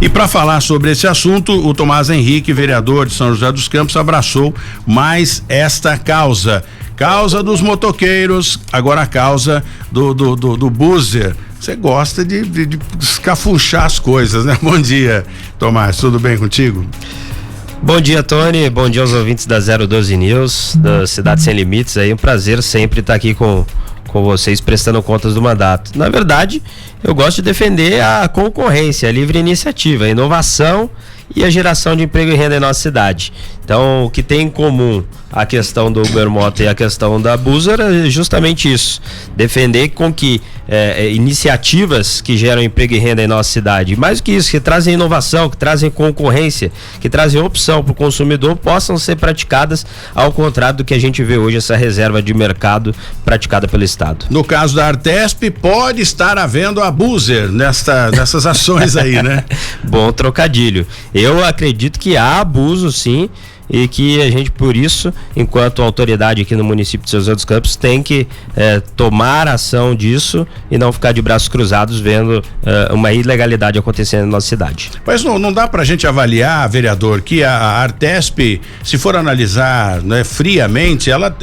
E para falar sobre esse assunto, o Tomás Henrique, vereador de São José dos Campos, abraçou mais esta causa dos motoqueiros, agora a causa do buzzer. Você gosta de escafunchar as coisas, né? Bom dia, Tomás, tudo bem contigo? Bom dia, Tony, bom dia aos ouvintes da 012 News, da Cidade Sem Limites, aí um prazer sempre estar aqui com vocês prestando contas do mandato. Na verdade, eu gosto de defender a concorrência, a livre iniciativa, a inovação e a geração de emprego e renda em nossa cidade. Então, o que tem em comum a questão do Uber Moto e a questão da Buzzer é justamente isso, defender com que iniciativas que geram emprego e renda em nossa cidade, mais do que isso, que trazem inovação, que trazem concorrência, que trazem opção para o consumidor, possam ser praticadas, ao contrário do que a gente vê hoje, essa reserva de mercado praticada pelo Estado. No caso da Artesp, pode estar havendo a Buzzer nessas ações aí, né? Bom trocadilho. Eu acredito que há abuso, sim, e que a gente, por isso, enquanto autoridade aqui no município de São José dos Campos, tem que tomar ação disso e não ficar de braços cruzados vendo uma ilegalidade acontecendo na nossa cidade. Mas não dá pra gente avaliar, vereador, que a Artesp, se for analisar, né, friamente, ela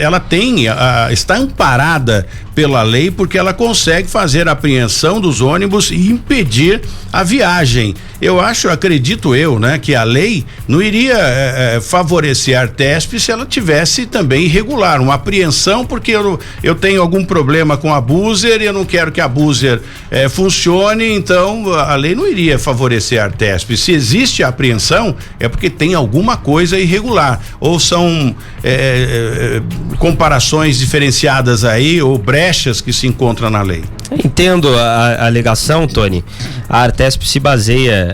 está amparada pela lei, porque ela consegue fazer a apreensão dos ônibus e impedir a viagem. Acredito eu, né, que a lei não iria favorecer a Artesp se ela tivesse também irregular, uma apreensão, porque eu tenho algum problema com a Buzzer e eu não quero que a Buzzer funcione, então a lei não iria favorecer a Artesp. Se existe a apreensão, é porque tem alguma coisa irregular, ou são comparações diferenciadas aí, ou brechas que se encontram na lei. Entendo a alegação, Tony. A Artesp se baseia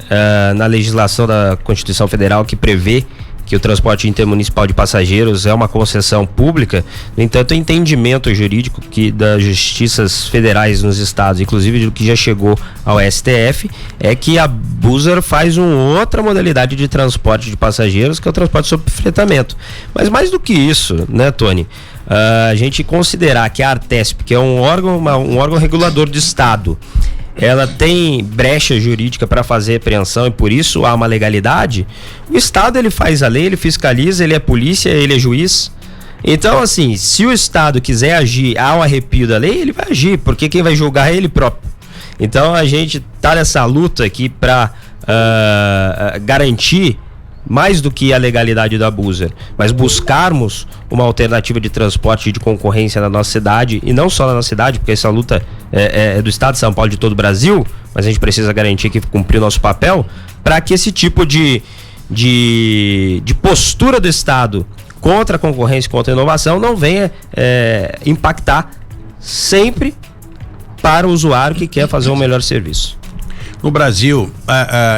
na legislação da Constituição Federal, que prevê que o transporte intermunicipal de passageiros é uma concessão pública. No entanto, o entendimento jurídico das justiças federais nos estados, inclusive do que já chegou ao STF, é que a Buzzer faz uma outra modalidade de transporte de passageiros, que é o transporte sob fretamento. Mas mais do que isso, né, Tony? A gente considerar que a Artesp, que é um órgão regulador do Estado, ela tem brecha jurídica para fazer apreensão e por isso há uma legalidade. O Estado, ele faz a lei, ele fiscaliza, ele é polícia, ele é juiz. Então, assim, se o Estado quiser agir ao arrepio da lei, ele vai agir, porque quem vai julgar é ele próprio. Então, a gente tá nessa luta aqui para garantir mais do que a legalidade da Buzzer, mas buscarmos uma alternativa de transporte de concorrência na nossa cidade, e não só na nossa cidade, porque essa luta é do Estado de São Paulo, de todo o Brasil, mas a gente precisa garantir que cumprir o nosso papel, para que esse tipo de postura do Estado contra a concorrência, contra a inovação, não venha impactar sempre para o usuário que quer fazer um melhor serviço. No Brasil,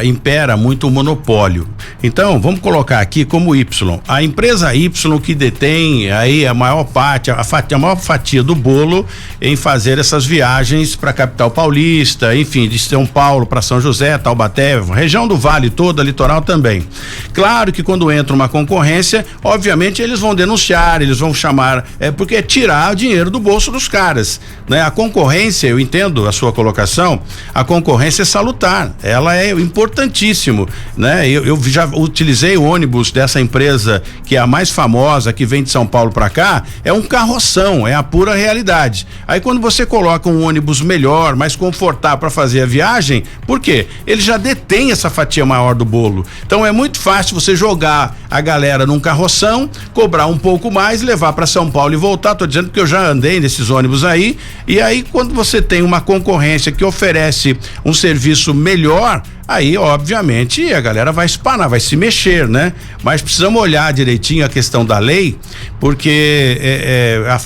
impera muito o monopólio. Então, vamos colocar aqui como Y. A empresa Y que detém aí a maior parte, a maior fatia do bolo em fazer essas viagens para a capital paulista, enfim, de São Paulo para São José, Taubaté, região do Vale toda, litoral também. Claro que quando entra uma concorrência, obviamente eles vão denunciar, eles vão chamar, porque é tirar o dinheiro do bolso dos caras, né? A concorrência, eu entendo a sua colocação, a concorrência é salutar, ela é importantíssimo, né? Eu já utilizei o ônibus dessa empresa que é a mais famosa, que vem de São Paulo para cá, é um carroção, é a pura realidade. Aí quando você coloca um ônibus melhor, mais confortável para fazer a viagem, por quê? Ele já detém essa fatia maior do bolo. Então é muito fácil você jogar a galera num carroção, cobrar um pouco mais, levar para São Paulo e voltar. Tô dizendo que eu já andei nesses ônibus aí, e aí quando você tem uma concorrência que oferece um serviço melhor, aí obviamente a galera vai espanar, vai se mexer, né? Mas precisamos olhar direitinho a questão da lei, porque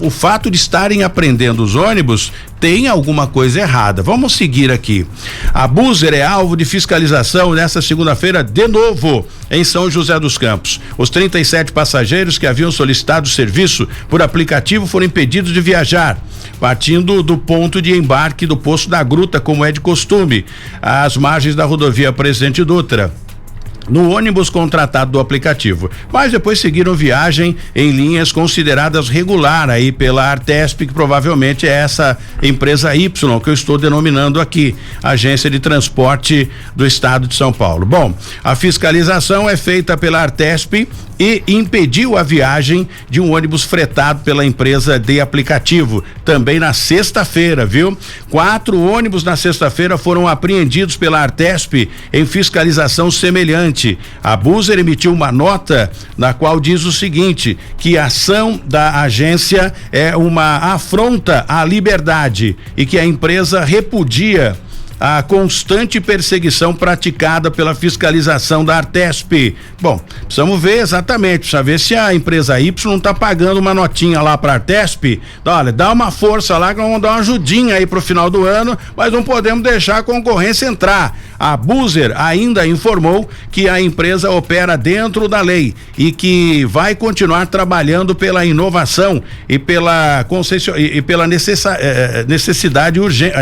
o fato de estarem apreendendo os ônibus tem alguma coisa errada. Vamos seguir aqui. A Buzzer é alvo de fiscalização nesta segunda-feira de novo em São José dos Campos. Os 37 passageiros que haviam solicitado o serviço por aplicativo foram impedidos de viajar, partindo do ponto de embarque do Poço da Gruta, como é de costume, às margens da rodovia Presidente Dutra. no ônibus contratado do aplicativo, mas depois seguiram viagem em linhas consideradas regular aí pela Artesp, que provavelmente é essa empresa Y que eu estou denominando aqui, Agência de Transporte do Estado de São Paulo. Bom, a fiscalização é feita pela Artesp e impediu a viagem de um ônibus fretado pela empresa de aplicativo, também na sexta-feira, viu? 4 ônibus na sexta-feira foram apreendidos pela Artesp em fiscalização semelhante. A Buser emitiu uma nota na qual diz o seguinte, que a ação da agência é uma afronta à liberdade e que a empresa repudia a constante perseguição praticada pela fiscalização da Artesp. Bom, precisamos ver exatamente, precisa ver se a empresa Y tá pagando uma notinha lá pra Artesp. Olha, dá uma força lá que vamos dar uma ajudinha aí pro final do ano, mas não podemos deixar a concorrência entrar. A Buser ainda informou que a empresa opera dentro da lei e que vai continuar trabalhando pela inovação e pela necessidade urgente,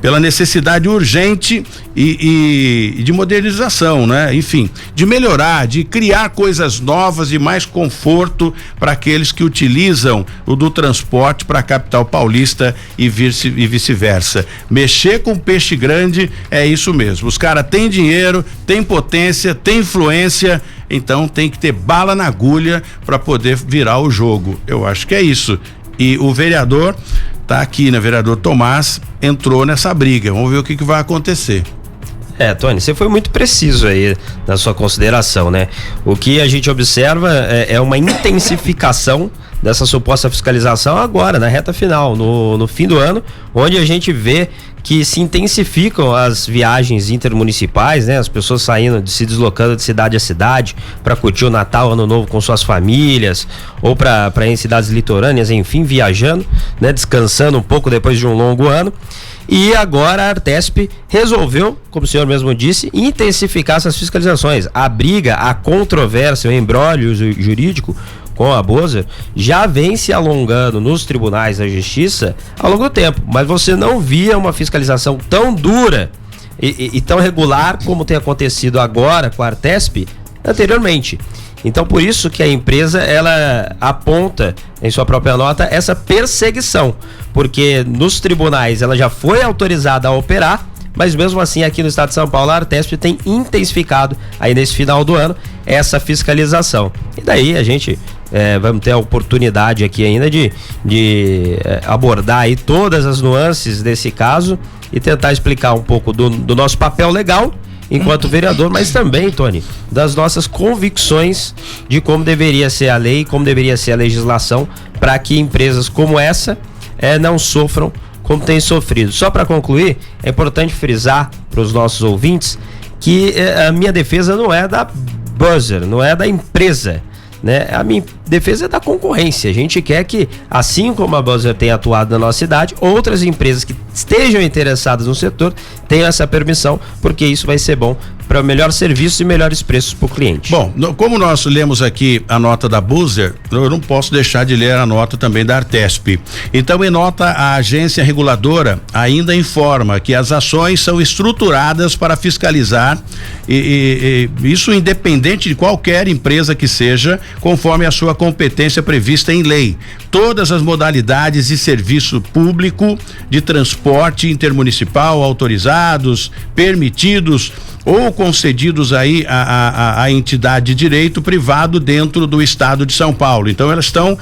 pela necessidade urgente e de modernização, né? Enfim, de melhorar, de criar coisas novas e mais conforto para aqueles que utilizam o do transporte para a capital paulista e vice-versa. Mexer com peixe grande é isso mesmo. Os caras têm dinheiro, têm potência, têm influência, então tem que ter bala na agulha para poder virar o jogo. Eu acho que é isso. E o vereador tá aqui, né? Vereador Tomás entrou nessa briga. Vamos ver o que vai acontecer. Tony, você foi muito preciso aí na sua consideração, né? O que a gente observa é uma intensificação dessa suposta fiscalização agora, na reta final, no fim do ano, onde a gente vê que se intensificam as viagens intermunicipais, né? As pessoas se deslocando de cidade a cidade para curtir o Natal, Ano Novo com suas famílias, ou para ir em cidades litorâneas, enfim, viajando, né? Descansando um pouco depois de um longo ano. E agora a Artesp resolveu, como o senhor mesmo disse, intensificar essas fiscalizações. A briga, a controvérsia, o imbróglio jurídico com a Buser já vem se alongando nos tribunais da justiça ao longo do tempo, mas você não via uma fiscalização tão dura e tão regular como tem acontecido agora com a Artesp anteriormente. Então, por isso que a empresa, ela aponta em sua própria nota essa perseguição, porque nos tribunais ela já foi autorizada a operar, mas mesmo assim aqui no estado de São Paulo a Artesp tem intensificado aí nesse final do ano essa fiscalização. E daí a gente vamos ter a oportunidade aqui ainda de abordar aí todas as nuances desse caso e tentar explicar um pouco do nosso papel legal enquanto vereador, mas também, Tony, das nossas convicções de como deveria ser a lei, como deveria ser a legislação para que empresas como essa não sofram como tem sofrido. Só para concluir, é importante frisar para os nossos ouvintes que a minha defesa não é da Buser, não é da empresa, né? A minha defesa é da concorrência. A gente quer que, assim como a Buser tem atuado na nossa cidade, outras empresas que estejam interessadas no setor tenham essa permissão, porque isso vai ser bom para melhor serviço e melhores preços para o cliente. Bom, como nós lemos aqui a nota da Buser, eu não posso deixar de ler a nota também da Artesp. Então, em nota, a agência reguladora ainda informa que as ações são estruturadas para fiscalizar e isso independente de qualquer empresa que seja, conforme a sua competência prevista em lei. Todas as modalidades de serviço público de transporte intermunicipal autorizados, permitidos ou concedidos aí a entidade de direito privado dentro do estado de São Paulo. Então elas estão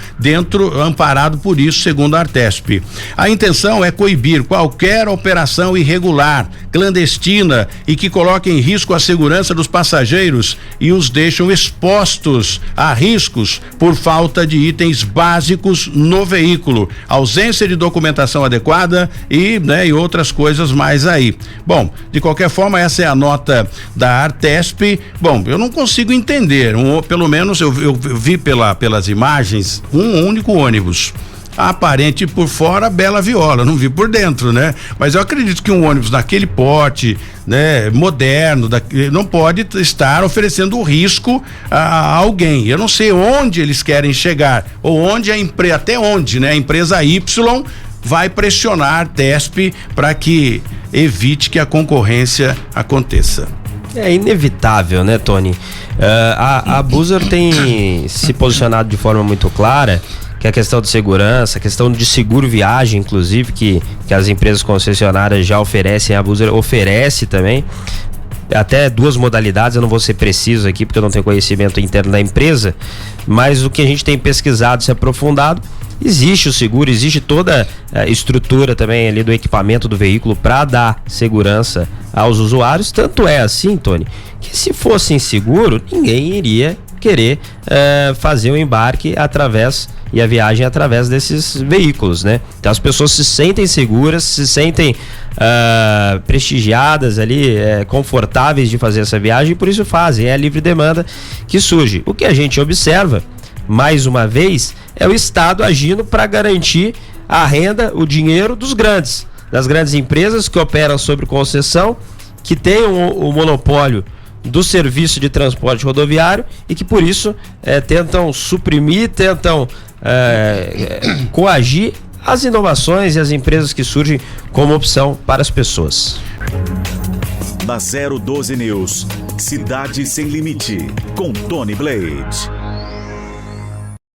amparado por isso, segundo a Artesp. A intenção é coibir qualquer operação irregular, clandestina e que coloque em risco a segurança dos passageiros e os deixam expostos a riscos por falta de itens básicos no veículo, ausência de documentação adequada e outras coisas mais aí. Bom, de qualquer forma, essa é a nota da Artesp. Bom, eu não consigo entender, pelo menos eu vi pelas imagens um único ônibus. Aparente por fora, bela viola, não vi por dentro, né? Mas eu acredito que um ônibus daquele porte, né, moderno, não pode estar oferecendo risco a alguém. Eu não sei onde eles querem chegar, ou onde até onde, né? A empresa Y vai pressionar a Artesp para que evite que a concorrência aconteça. É inevitável, né, Tony? A Buser tem se posicionado de forma muito clara que a questão de segurança, a questão de seguro viagem, inclusive, que as empresas concessionárias já oferecem, a Buser oferece também, até 2 modalidades. Eu não vou ser preciso aqui porque eu não tenho conhecimento interno da empresa, mas o que a gente tem pesquisado, se aprofundado, existe o seguro, existe toda a estrutura também ali do equipamento do veículo para dar segurança aos usuários. Tanto é assim, Tony, que se fosse inseguro, ninguém iria querer fazer o embarque e a viagem através desses veículos, né? Então as pessoas se sentem seguras, se sentem prestigiadas ali, confortáveis de fazer essa viagem, e por isso fazem. É a livre demanda que surge. O que a gente observa, mais uma vez, é o Estado agindo para garantir a renda, o dinheiro das grandes empresas que operam sobre concessão, que têm o monopólio do serviço de transporte rodoviário e que por isso tentam suprimir, tentam coagir as inovações e as empresas que surgem como opção para as pessoas. Na 012 News, Cidade Sem Limite, com Tony Blade.